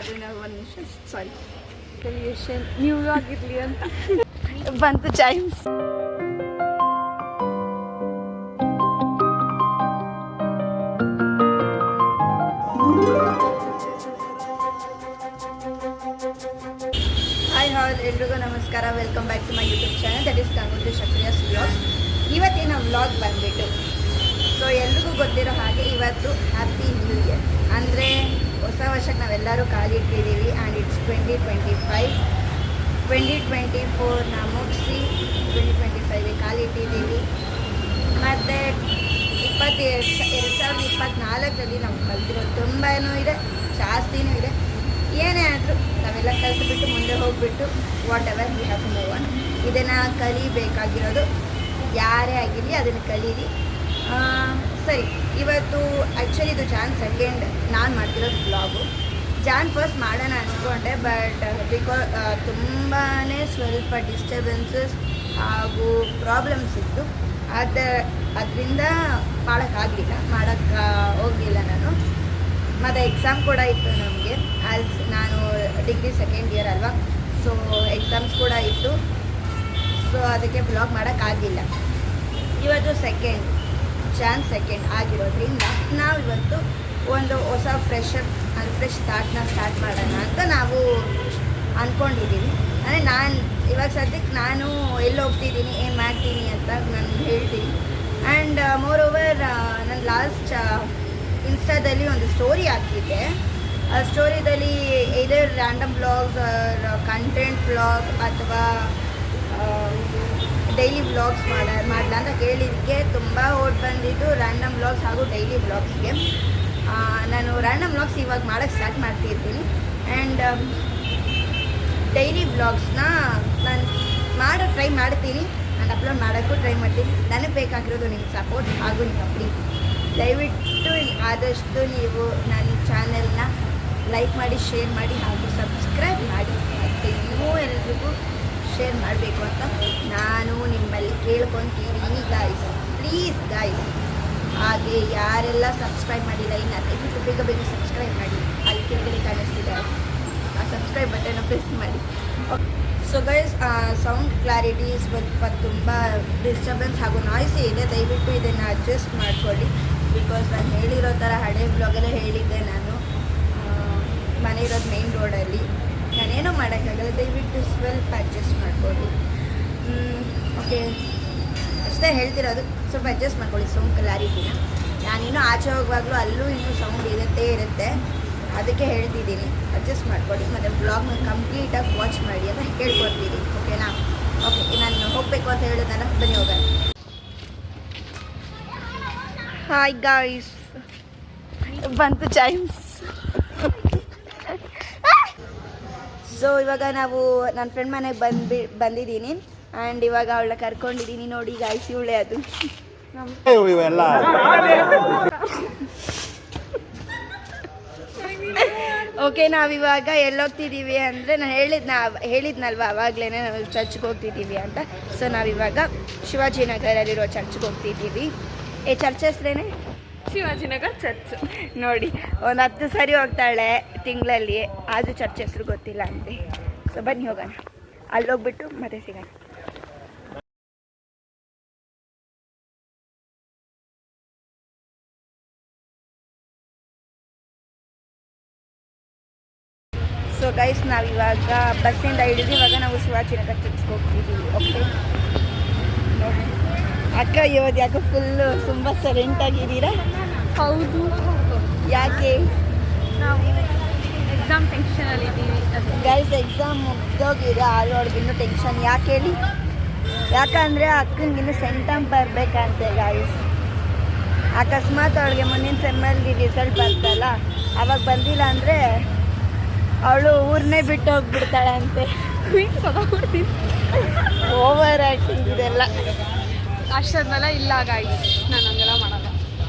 ಅದನ್ನ ಒಂದು ನಿಮಿಷ ಸಾರಿ ಸೊಲ್ಯೂಷನ್ ನೀವು ಆಗಿರಲಿ ಅಂತ ಬಂತು ಚೈಮ್ಸ್. ಹಾಯ್ ಹಾಲ್, ಎಲ್ರಿಗೂ ನಮಸ್ಕಾರ. Welcome back to my YouTube channel, that is Gangotri Kshatriyas vlogs. ಇವತ್ತಿನ ವ್ಲಾಗ್ ಬಂದುಬಿಟ್ಟು ಸೊ ಎಲ್ರಿಗೂ ಗೊತ್ತಿರೋ ಹಾಗೆ ಇವತ್ತು ಹ್ಯಾಪಿ ನ್ಯೂ ಇಯರ್. ಅಂದರೆ ಹೊಸ ವರ್ಷಕ್ಕೆ ನಾವೆಲ್ಲರೂ ಕಾಲಿಟ್ಟಿದ್ದೀವಿ. ಆ್ಯಂಡ್ ಇಟ್ಸ್ 2024 ಮುಗಿಸಿ 2025ಗೆ ಕಾಲಿಟ್ಟಿದ್ದೀವಿ. ಮತ್ತು 2024ರಲ್ಲಿ ನಾವು ಕಲ್ತಿರೋದು ತುಂಬಾ ಇದೆ, ಜಾಸ್ತಿನೂ ಇದೆ. ಏನೇ ಆದರೂ ನಾವೆಲ್ಲ ಕಲಿತ್ಬಿಟ್ಟು ಮುಂದೆ ಹೋಗಿಬಿಟ್ಟು whatever we have to move on. ಇದನ್ನು ಕಲಿಬೇಕಾಗಿರೋದು ಯಾರೇ ಆಗಿರಲಿ, ಅದನ್ನು ಕಲೀರಿ. ಸರಿ, ಇವತ್ತು ಆ್ಯಕ್ಚುಲಿ ಇದು ಜಾನ್ 2 ನಾನು ಮಾಡ್ತಿರೋದು ಬ್ಲಾಗು. ಜಾನ್ 1 ಮಾಡೋಣ ಅಂದ್ಕೊಂಡೆ, ಬಟ್ ತುಂಬಾ ಸ್ವಲ್ಪ ಡಿಸ್ಟರ್ಬೆನ್ಸಸ್ ಹಾಗೂ ಪ್ರಾಬ್ಲಮ್ಸ್ ಇತ್ತು. ಅದರಿಂದ ಮಾಡೋಕ್ಕಾಗಲಿಲ್ಲ, ಹೋಗಲಿಲ್ಲ ನಾನು. ಮತ್ತು ಎಕ್ಸಾಮ್ ಕೂಡ ಇತ್ತು ನಮಗೆ. ನಾನು ಡಿಗ್ರಿ 2nd ಇಯರ್ ಅಲ್ವಾ, ಸೊ ಎಕ್ಸಾಮ್ಸ್ ಕೂಡ ಇತ್ತು. ಸೊ ಅದಕ್ಕೆ ಬ್ಲಾಗ್ ಮಾಡೋಕ್ಕಾಗಿಲ್ಲ. ಇವತ್ತು ಜಾನ್ 2 ಆಗಿರೋದ್ರಿಂದ ನಾವಿವತ್ತು ಒಂದು ಹೊಸ ಫ್ರೆಶ್ ಸ್ಟಾರ್ಟ್ ಮಾಡೋಣ ಅಂತ ನಾವು ಅಂದ್ಕೊಂಡಿದ್ದೀವಿ. ಅಂದರೆ ಇವಾಗ ಸದ್ಯಕ್ಕೆ ನಾನು ಎಲ್ಲಿ ಹೋಗ್ತಿದ್ದೀನಿ, ಏನು ಮಾಡ್ತೀನಿ ಅಂತ ನಾನು ಹೇಳ್ತೀನಿ. ಆ್ಯಂಡ್ ಮೋರ್ ಓವರ್ ನಾನು ಲಾಸ್ಟ್ ಇನ್ಸ್ಟಾದಲ್ಲಿ ಒಂದು ಸ್ಟೋರಿ ಹಾಕಿದ್ದೆ. ಆ ಸ್ಟೋರಿದಲ್ಲಿ ಇದರ್ ರ್ಯಾಂಡಮ್ ಬ್ಲಾಗ್ಸ್, ಕಂಟೆಂಟ್ ಬ್ಲಾಗ್ ಅಥವಾ ಡೈಲಿ ವ್ಲಾಗ್ಸ್ ಮಾಡಲ ಅಂತ ಕೇಳಿದ್ದಕ್ಕೆ ತುಂಬ ಓಟ್ ಬಂದಿದ್ದು ರ್ಯಾಂಡಮ್ ವ್ಲಾಗ್ಸ್ ಹಾಗೂ ಡೈಲಿ ವ್ಲಾಗ್ಸ್ಗೆ. ನಾನು ರ್ಯಾಂಡಮ್ ವ್ಲಾಗ್ಸ್ ಇವಾಗ ಮಾಡೋಕ್ಕೆ ಸ್ಟಾರ್ಟ್ ಮಾಡ್ತಿರ್ತೀನಿ. ಆ್ಯಂಡ್ ಡೈಲಿ ವ್ಲಾಗ್ಸ್ನ ನಾನು ಮಾಡೋಕ್ಕೆ ಟ್ರೈ ಮಾಡ್ತೀನಿ, ನಾನು ಅಪ್ಲೋಡ್ ಮಾಡೋಕ್ಕೂ ಟ್ರೈ ಮಾಡ್ತೀನಿ. ನನಗೆ ಬೇಕಾಗಿರೋದು ನಿಮ್ಮ ಸಪೋರ್ಟ್ ಹಾಗೂ ನಿಮ್ಮ ಪ್ರೀತಿ. ದಯವಿಟ್ಟು ಆದಷ್ಟು ನೀವು ನನ್ನ ಚಾನೆಲ್ನ ಲೈಕ್ ಮಾಡಿ, ಶೇರ್ ಮಾಡಿ ಹಾಗೂ ಸಬ್ಸ್ಕ್ರೈಬ್ ಮಾಡಿ. ಮತ್ತು ಇನ್ನೂ ಎಲ್ರಿಗೂ ಶೇರ್ ಮಾಡಬೇಕು ಅಂತ ನಾನು ನಿಮ್ಮಲ್ಲಿ ಕೇಳ್ಕೊತೀನಿ ಗಾಯ್ಸ್, ಪ್ಲೀಸ್ ಗಾಯ್ಸ್. ಹಾಗೆ ಯಾರೆಲ್ಲ ಸಬ್ಸ್ಕ್ರೈಬ್ ಮಾಡಿಲ್ಲ ಇನ್ನು ದಯವಿಟ್ಟು ಬೇಗ ಸಬ್ಸ್ಕ್ರೈಬ್ ಮಾಡಿ. ಅಲ್ಲಿ ಕೆಳಗಡೆ ಕಾಣಿಸ್ತಿದೆ ಆ ಸಬ್ಸ್ಕ್ರೈಬ್ ಬಟನ್ನ ಪ್ರೆಸ್ ಮಾಡಿ. ಸೊ ಗೈಸ್, ಸೌಂಡ್ ಕ್ಲಾರಿಟಿ ಸ್ವಲ್ಪ ತುಂಬ ಡಿಸ್ಟರ್ಬೆನ್ಸ್ ಹಾಗೂ ನಾಯ್ಸಿ ಇದೆ. ದಯವಿಟ್ಟು ಇದನ್ನು ಅಡ್ಜಸ್ಟ್ ಮಾಡಿಕೊಳ್ಳಿ. ಬಿಕಾಸ್ ನಾನು ಹೇಳಿರೋ ಥರ ಹಳೆ ಬ್ಲಾಗಲ್ಲೇ ಹೇಳಿದ್ದೆ, ನಾನು ಮನೆ ಇರೋದು ಮೇನ್ ರೋಡಲ್ಲಿ, ನಾನೇನೂ ಮಾಡೋಕ್ಕಾಗಲ್ಲ. ದಯವಿಟ್ಟು ಸ್ವಲ್ಪ ಅಡ್ಜಸ್ಟ್ ಮಾಡ್ಕೊಳ್ಳಿ. ಓಕೆ, ಅಷ್ಟೇ ಹೇಳ್ತಿರೋದು. ಸ್ವಲ್ಪ ಅಡ್ಜಸ್ಟ್ ಮಾಡ್ಕೊಳ್ಳಿ ಸೌಂಡ್ ಕ್ಲಾರಿಟಿನ. ನಾನಿನ್ನೂ ಆಚೆ ಹೋಗುವಾಗಲೂ ಅಲ್ಲೂ ಇನ್ನೂ ಸೌಂಡ್ ಇರುತ್ತೆ, ಅದಕ್ಕೆ ಹೇಳ್ತಿದ್ದೀನಿ, ಅಡ್ಜಸ್ಟ್ ಮಾಡ್ಕೊಳ್ಳಿ. ಮತ್ತು ಬ್ಲಾಗ್ನ ಕಂಪ್ಲೀಟಾಗಿ ವಾಚ್ ಮಾಡಿ ಅಂತ ಹೇಳ್ಕೊಡ್ತೀನಿ. ಓಕೆನಾ? ಓಕೆ, ನಾನು ಹೋಗಬೇಕು ಅಂತ ಹೇಳಿದ್ನಲ್ಲ, ಬನ್ನಿ ಹೋಗೋಣ. ಹಾಯ್ ಗಾಯ್ಸ್, ಬಂತು ಚೈಮ್ಸ್. ಸೊ ಇವಾಗ ನಾವು ನನ್ನ ಫ್ರೆಂಡ್ ಮನೆಗೆ ಬಂದಿದ್ದೀನಿ. ಆ್ಯಂಡ್ ಇವಾಗ ಅವಳನ್ನ ಕರ್ಕೊಂಡಿದ್ದೀನಿ. ನೋಡಿ ಗಾಯ್ಸ್, ಇವಳೆ ಅದು. ಓಕೆ, ನಾವಿವಾಗ ಎಲ್ಲೋಗ್ತಿದ್ದೀವಿ ಅಂದರೆ ನಾನು ಹೇಳಿದ್ನಲ್ವ ಆವಾಗಲೇ ನಾವು ಚರ್ಚ್ಗೆ ಹೋಗ್ತಿದ್ದೀವಿ ಅಂತ. ಸೊ ನಾವಿವಾಗ ಶಿವಾಜಿನಗರಲ್ಲಿರೋ ಚರ್ಚ್ಗೆ ಹೋಗ್ತಿದ್ದೀವಿ. ಚರ್ಚ್ ಹೆಸ್ರೇನೆ ಶಿವಾಜಿನಗರ್ ಚರ್ಚ್. ನೋಡಿ, ಒಂದು 10 ಸರಿ ಹೋಗ್ತಾಳೆ ತಿಂಗಳಲ್ಲಿ, ಆದರೂ ಚರ್ಚ್ ಹೆಸರು ಗೊತ್ತಿಲ್ಲ ಅಂತೆ. ಸೊ ಬನ್ನಿ ಹೋಗೋಣ, ಅಲ್ಲೋಗ್ಬಿಟ್ಟು ಮತ್ತೆ ಸಿಗೋಣ. ಸೊ ಗೈಸ್, ನಾವಿವಾಗ ಬಸ್ಸಿಂದ ಹಿಡಿದು ಇವಾಗ ನಾವು ಶಿವಾಜಿನಗರ್ ಚರ್ಚ್ಗೆ ಹೋಗ್ತಿದ್ದೀವಿ. ಓಕೆ ನೋಡಿ, ಅಕ್ಕ ಇವತ್ತು ಯಾಕೆ ಫುಲ್ಲು ತುಂಬ ಸೈಲೆಂಟಾಗಿದ್ದೀರಾ? ಹೌದು. ಯಾಕೆ? ನಾವು ಎಕ್ಸಾಮ್ ಟೆನ್ಷನಲ್ಲಿದ್ದೀವಿ ಗೈಸ್. ಎಕ್ಸಾಮ್ ಮುಗ್ದೋಗಿದೆ, ಅವ್ಳಿಗೆ ಇನ್ನೂ ಟೆನ್ಷನ್. ಯಾಕೆ ಹೇಳಿ? ಯಾಕಂದರೆ ಅಕ್ಕನಿಗಿನ್ನೂ ಸೆಂಟಮ್ ಬರಬೇಕಂತೆ ಗಾಯ್ಸ್. ಅಕಸ್ಮಾತ್ ಅವಳಿಗೆ ಮುಂದಿನ ಸೆಮ್ಮಲ್ಲಿ ರಿಸಲ್ಟ್ ಬರ್ತಲ್ಲ, ಅವಾಗ ಬಂದಿಲ್ಲ ಅಂದರೆ ಅವಳು ಊರನ್ನೇ ಬಿಟ್ಟು ಹೋಗ್ಬಿಡ್ತಾಳೆ ಅಂತೆ. ಓವರ್ ಆ್ಯಕ್ಟಿಂಗ್ ಇದೆಲ್ಲ. ಅಷ್ಟೊಂದೆಲ್ಲ ಇಲ್ಲ ಗಾಯ್ಸ್, ನಾನು ಹಂಗೆಲ್ಲ ಮಾಡಲ್ಲ.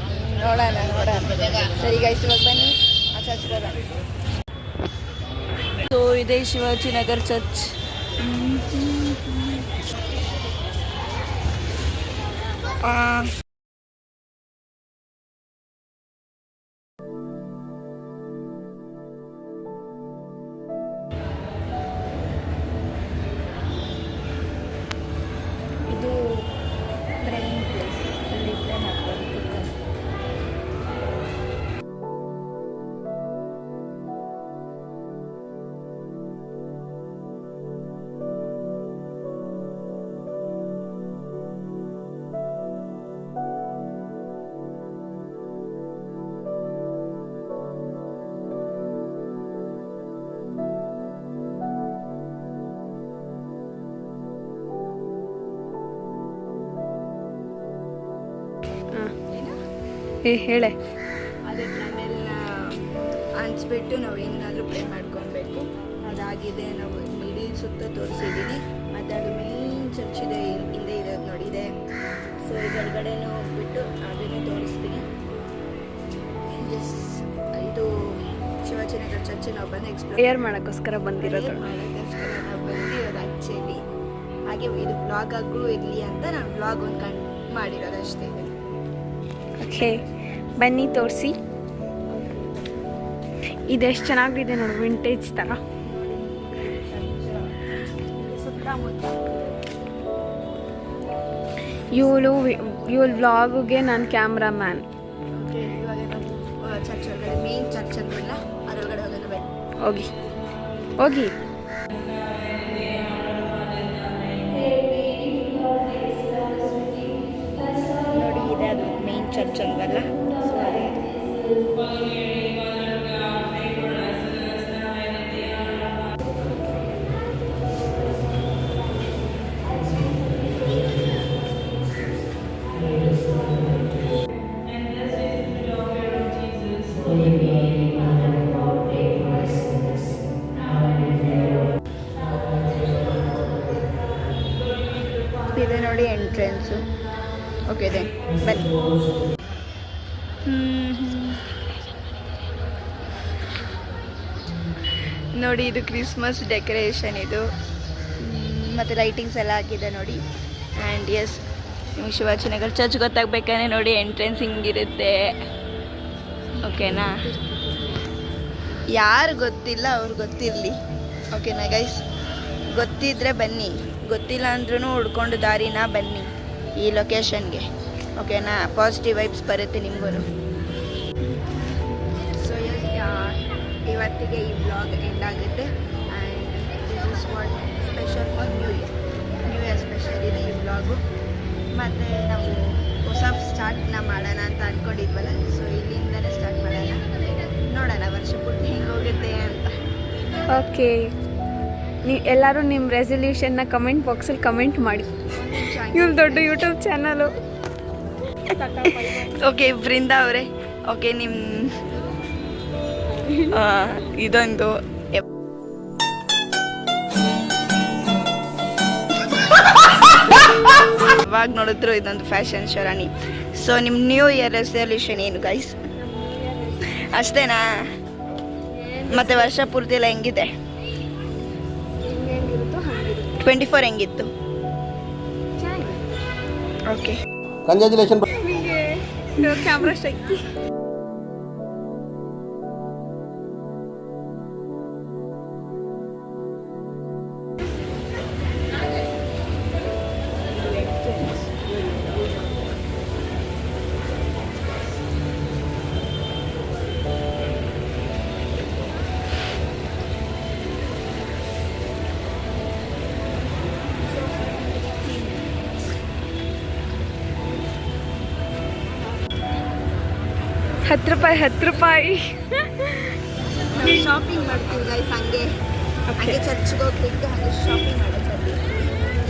ನೋಡೋಣ. ಸರಿ ಗೈಸ್, ಇವಾಗ ಬನ್ನಿ ಆ ಚರ್ಚ್ಗೆ ಹೋಗೋಣ. ಸೊ ಇದೇ ಶಿವಾಜಿನಗರ್ ಚರ್ಚ್. ಹೇಳೆ. ಅದೇ ಕ್ಯಾಂಡಲ್ನ ಹಂಚ್ಬಿಟ್ಟು ನಾವು ಏನಾದರೂ ಪ್ರೇ ಮಾಡ್ಕೊಬೇಕು. ಅದಾಗಿದೆ. ನಾವು ಇಡೀ ಸುತ್ತ ತೋರಿಸಿದ್ದೀನಿ. ಮತ್ತು ಅದು ಮೇನ್ ಚರ್ಚ್ ಇದೆ, ಹಿಂದೆ ಇರೋದು ನೋಡಿ ಇದೆ. ಸೊ ಇದರಗಡೆನೂ ಹೋಗ್ಬಿಟ್ಟು ಅದನ್ನೇ ತೋರಿಸ್ತೀನಿ. ಇದು ಶಿವಾಜಿನಗರ ಚರ್ಚ್ ನಾವು ಬಂದು ಪ್ರೇಯರ್ ಮಾಡೋಕ್ಕೋಸ್ಕರ ಬಂದಿರೋದು. ಮಾಡೋಕ್ಕೋಸ್ಕರ ನಾವು ಬಂದಿರೋದು ಆ್ಯಕ್ಚುಲಿ. ಹಾಗೆ ಇದು ವ್ಲಾಗ್ ಆಗು ಇರಲಿ ಅಂತ ನಾನು ವ್ಲಾಗ್ ಒಂದು ಮಾಡಿರೋದು ಅಷ್ಟೇ. ಓಕೆ, ಬನ್ನಿ ತೋರಿಸಿ. ಇದೆಷ್ಟು ಚೆನ್ನಾಗಿದೆ ನೋಡಿ, ವಿಂಟೇಜ್ ಥರ. ಸುತ್ತಮುತ್ತ ಇವಳು ವ್ಲಾಗ್ಗೆ ನಾನು ಕ್ಯಾಮ್ರಾಮ್ಯಾನ್. ಓಕೆ, ಇವಾಗ ನಾವು ಚರ್ಚ್ ಒಳಗಡೆ ಮೇನ್ ಚರ್ಚ್ ಅಂದ್ರಲ್ಲ ಅದರೊಳಗಡೆ ಹೋಗೋದು ಬನ್ನಿ. ಹೋಗಿ ಹೋಗಿ. ನೋಡಿ ಇದೆ ಅದು ಮೇನ್ ಚರ್ಚ್ ಅಂದ್ರಲ್ಲ. ಸೊ ಅದೇ ಇದೆ ನೋಡಿ ಎಂಟ್ರೆನ್ಸು. ಓಕೆ ಇದೆ ಬನ್ನಿ. ನೋಡಿ ಇದು ಕ್ರಿಸ್ಮಸ್ ಡೆಕೋರೇಷನ್ ಇದು. ಮತ್ತು ಲೈಟಿಂಗ್ಸ್ ಎಲ್ಲ ಹಾಕಿದೆ ನೋಡಿ. ಆ್ಯಂಡ್ ಎಸ್, ನಿಮಗೆ ಶಿವಾಜಿನಗರ ಚರ್ಚ್ ಗೊತ್ತಾಗಬೇಕಾದ್ರೆ ನೋಡಿ ಎಂಟ್ರೆನ್ಸ್ ಹಿಂಗಿರುತ್ತೆ. ಓಕೆನಾ? ಯಾರು ಗೊತ್ತಿಲ್ಲ ಅವ್ರು ಗೊತ್ತಿರಲಿ. ಓಕೆನಾ ಗೈಸ್? ಗೊತ್ತಿದ್ದರೆ ಬನ್ನಿ, ಗೊತ್ತಿಲ್ಲ ಅಂದ್ರೂ ಹುಡ್ಕೊಂಡು ದಾರಿನ ಬನ್ನಿ ಈ ಲೊಕೇಶನ್ಗೆ. ಓಕೆನಾ? ಪಾಸಿಟಿವ್ ವೈಬ್ಸ್ ಬರುತ್ತೆ ನಿಮಗೂ. ಸೊ ಎಸ್, ಇವತ್ತಿಗೆ ಈ ವ್ಲಾಗ್ ಎಂಡ್ ಆಗುತ್ತೆ. And this is what special for new year special ಇದೆ ಈ ವ್ಲಾಗು. ಮತ್ತು ನಾವು ಹೊಸ ಸ್ಟಾರ್ಟ್ನ ಮಾಡೋಣ ಅಂತ ಅಂದ್ಕೊಂಡಿದ್ವಲ್ಲ. ಸೊ ಇಲ್ಲಿಂದಲೇ ಸ್ಟಾರ್ಟ್ ಮಾಡೋಣ, ನೋಡೋಣ ವರ್ಷ ಪೂರ್ತಿ ಹೆಂಗೆ ಹೋಗುತ್ತೆ ಅಂತ. ಓಕೆ, ಎಲ್ಲರೂ ನಿಮ್ಮ ರೆಸಲ್ಯೂಷನ್ನ ಕಮೆಂಟ್ ಬಾಕ್ಸಲ್ಲಿ ಕಮೆಂಟ್ ಮಾಡಿ. ಇವ್ರು ದೊಡ್ಡ ಯೂಟ್ಯೂಬ್ ಚಾನಲು. ಓಕೆ ಬೃಂದಾ ಅವರೇ, ಓಕೆ ನಿಮ್ಮ ಇದೊಂದು ಇವಾಗ ನೋಡಿದ್ರು ಇದೊಂದು ಫ್ಯಾಷನ್ ಶೋ ರಾಣಿ. ಸೊ ನಿಮ್ಮ ನ್ಯೂ ಇಯರ್ ರೆಸಲ್ಯೂಷನ್ ಏನು ಗೈಸ್? ಅಷ್ಟೇನಾ? ಮತ್ತೆ ವರ್ಷ ಪೂರ್ತಿ ಎಲ್ಲ ಹೆಂಗಿದೆ? 24 ಹೆಂಗಿತ್ತು? Okay, congratulation. Camera strike. ₹10. Shopping ಮಾಡ್ತೀವಿ ಗೈಸ್. ಹಂಗೆ ಚರ್ಚ್ಗೆ ಹೋಗ್ಬಿಟ್ಟು ಹಾಗೆ ಶಾಪಿಂಗ್ ಮಾಡೋದು,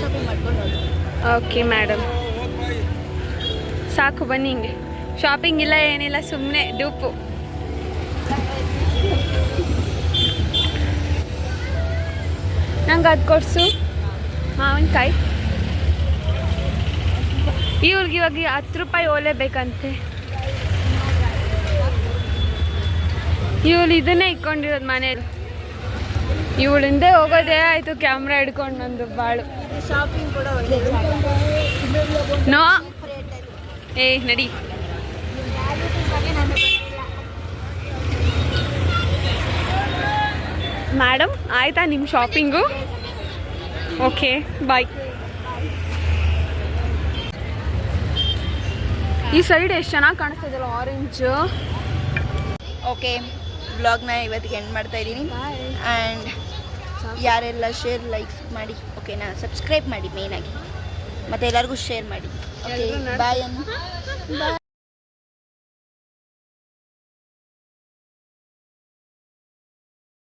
ಶಾಪಿಂಗ್ ಮಾಡ್ಕೊಂಡು ಹೋಗಿ. ಓಕೆ ಮೇಡಮ್, ಸಾಕು ಬನ್ನಿ. ಹಿಂಗೆ ಶಾಪಿಂಗ್ ಇಲ್ಲ ಏನಿಲ್ಲ, ಸುಮ್ಮನೆ ಡೂಪು. ನಂಗೆ ಅದು ಕೊಡಿಸು ಮಾವಿನಕಾಯಿ. ಇವ್ರಿಗೆ ಇವಾಗ ₹10 ಓಲೆ ಬೇಕಂತೆ. ಇವಳು ಇದನ್ನೇ ಇಟ್ಕೊಂಡಿರೋದು ಮನೇಲಿ. ಇವಳಿಂದೆ ಹೋಗೋದೇ ಆಯಿತು ಕ್ಯಾಮ್ರಾ ಹಿಡ್ಕೊಂಡು ನಂದು ಬಾಳು. ಶಾಪಿಂಗ್ ಕೂಡ ಒಳ್ಳೆ ನೋ ನಡಿ. ಮೇಡಮ್ ಆಯ್ತಾ ನಿಮ್ಮ ಶಾಪಿಂಗು? Okay bye. ಈ ಸೈಡ್ ಎಷ್ಟು ಚೆನ್ನಾಗಿ ಕಾಣಿಸ್ತದಲ್ಲ ಆರೆಂಜು. ಓಕೆ, ವ್ಲಾಗ್ನ ಇವತ್ತಿಗೆ ಎಂಡ್ ಮಾಡ್ತಾ ಇದ್ದೀನಿ. ಆ್ಯಂಡ್ ಯಾರೆಲ್ಲ ಶೇರ್ ಲೈಕ್ಸ್ ಮಾಡಿ, ಓಕೆನಾ? ಸಬ್ಸ್ಕ್ರೈಬ್ ಮಾಡಿ ಮೇಯ್ನಾಗಿ, ಮತ್ತು ಎಲ್ಲರಿಗೂ ಶೇರ್ ಮಾಡಿ. ಓಕೆ ಬಾಯ್ ಅಮ್ಮ. ಬಾಯ್.